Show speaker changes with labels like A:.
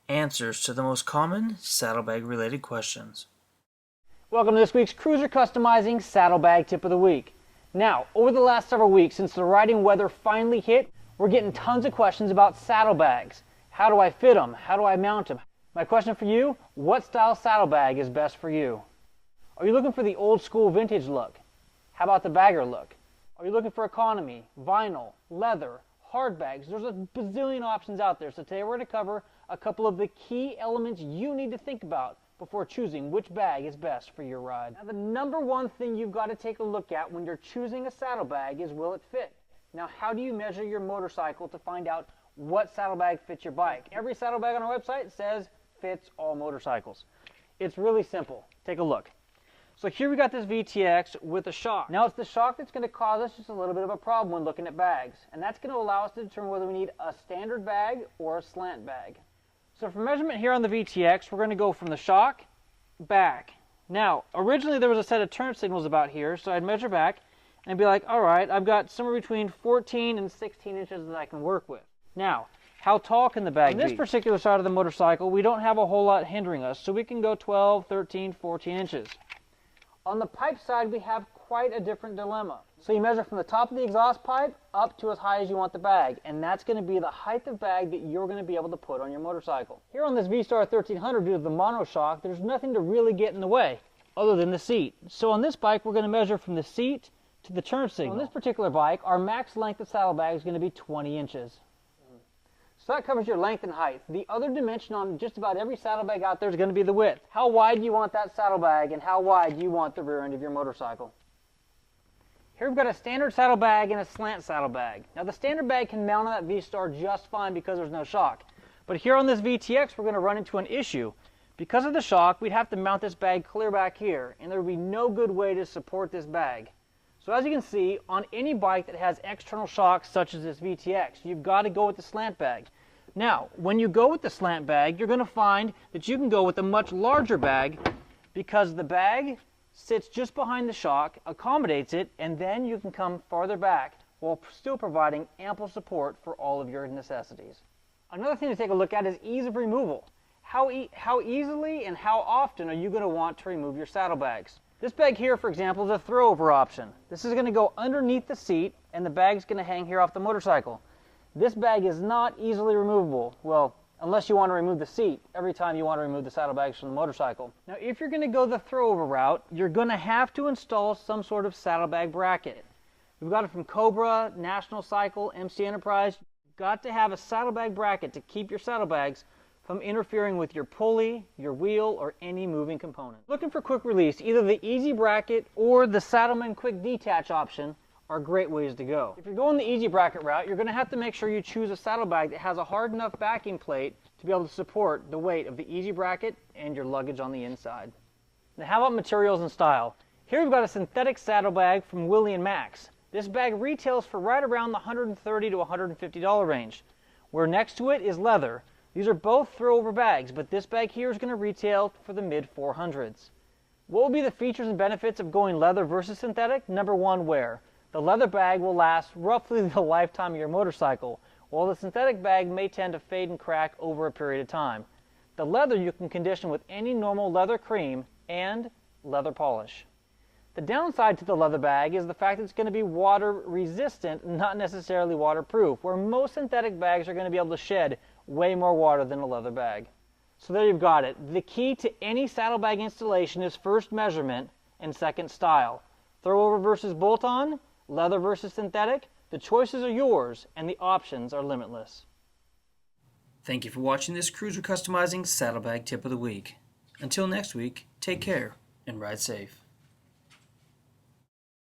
A: Answers to the most common saddlebag related questions.
B: Welcome to this week's Cruiser Customizing Saddlebag Tip of the Week. Now, over the last several weeks since the riding weather finally hit, we're getting tons of questions about saddlebags. How do I fit them? How do I mount them? My question for you, what style saddlebag is best for you? Are you looking for the old school vintage look? How about the bagger look? Are you looking for economy, vinyl, leather, hardbags? There's a bazillion options out there, so today we're going to cover a couple of the key elements you need to think about before choosing which bag is best for your ride. Now, the number one thing you've got to take a look at when you're choosing a saddlebag is, will it fit? Now, how do you measure your motorcycle to find out what saddlebag fits your bike? Every saddlebag on our website says fits all motorcycles. It's really simple. Take a look. So here we got this VTX with a shock. Now it's the shock that's going to cause us just a little bit of a problem when looking at bags. And that's going to allow us to determine whether we need a standard bag or a slant bag. So for measurement here on the VTX, we're going to go from the shock back. Now, originally there was a set of turn signals about here, so I'd measure back and be like, all right, I've got somewhere between 14 and 16 inches that I can work with. Now, how tall can the bag be? On this particular side of the motorcycle, we don't have a whole lot hindering us, so we can go 12, 13, 14 inches. On the pipe side, we have quite a different dilemma. So you measure from the top of the exhaust pipe up to as high as you want the bag, and that's going to be the height of bag that you're going to be able to put on your motorcycle. Here on this V-Star 1300, due to the monoshock, there's nothing to really get in the way other than the seat. So on this bike, we're going to measure from the seat to the turn signal. On this particular bike, our max length of saddlebag is going to be 20 inches. So that covers your length and height. The other dimension on just about every saddlebag out there is going to be the width. How wide do you want that saddlebag, and how wide do you want the rear end of your motorcycle? Here we've got a standard saddlebag and a slant saddlebag. Now the standard bag can mount on that V-Star just fine because there's no shock. But here on this VTX we're going to run into an issue. Because of the shock, we'd have to mount this bag clear back here, and there would be no good way to support this bag. So as you can see, on any bike that has external shocks such as this VTX, you've got to go with the slant bag. Now, when you go with the slant bag, you're going to find that you can go with a much larger bag because the bag sits just behind the shock, accommodates it, and then you can come farther back while still providing ample support for all of your necessities. Another thing to take a look at is ease of removal. How easily and how often are you going to want to remove your saddlebags? This bag here, for example, is a throwover option. This is going to go underneath the seat, and the bag's going to hang here off the motorcycle. This bag is not easily removable, well, unless you want to remove the seat every time you want to remove the saddlebags from the motorcycle. Now, if you're going to go the throwover route, you're going to have to install some sort of saddlebag bracket. We've got it from Cobra, National Cycle, MC Enterprise. You've got to have a saddlebag bracket to keep your saddlebags from interfering with your pulley, your wheel, or any moving component. Looking for quick release, either the easy bracket or the Saddleman quick detach option are great ways to go. If you're going the easy bracket route, you're going to have to make sure you choose a saddlebag that has a hard enough backing plate to be able to support the weight of the easy bracket and your luggage on the inside. Now how about materials and style? Here we've got a synthetic saddlebag from Willie & Max. This bag retails for right around the $130 to $150 range. Where next to it is leather. These are both throwover bags, but this bag here is going to retail for the mid-400s. What will be the features and benefits of going leather versus synthetic? Number one, wear. The leather bag will last roughly the lifetime of your motorcycle, while the synthetic bag may tend to fade and crack over a period of time. The leather you can condition with any normal leather cream and leather polish. The downside to the leather bag is the fact that it's going to be water resistant, not necessarily waterproof, where most synthetic bags are going to be able to shed way more water than a leather bag. So there you've got it. The key to any saddlebag installation is first measurement and second style. Throwover versus bolt-on, leather versus synthetic, the choices are yours and the options are limitless.
A: Thank you for watching this Cruiser Customizing Saddlebag Tip of the Week. Until next week, take care and ride safe.